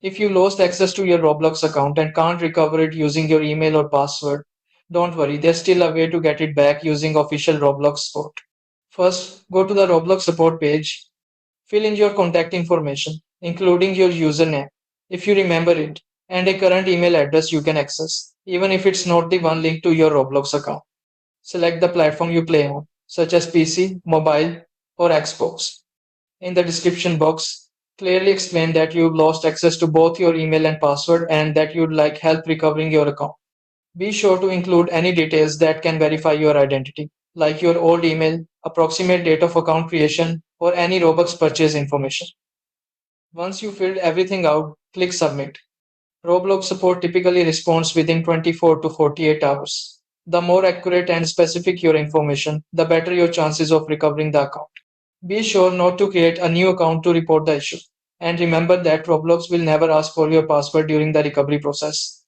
If you lost access to your Roblox account and can't recover it using your email or password, don't worry, there's still a way to get it back using official Roblox support. First, go to the Roblox support page, fill in your contact information, including your username, if you remember it, and a current email address you can access, even if it's not the one linked to your Roblox account. Select the platform you play on, such as PC, mobile, or Xbox. In the description box, clearly explain that you've lost access to both your email and password and that you'd like help recovering your account. Be sure to include any details that can verify your identity, like your old email, approximate date of account creation, or any Robux purchase information. Once you filled everything out, click Submit. Roblox support typically responds within 24 to 48 hours. The more accurate and specific your information, the better your chances of recovering the account. Be sure not to create a new account to report the issue. And remember that Roblox will never ask for your password during the recovery process.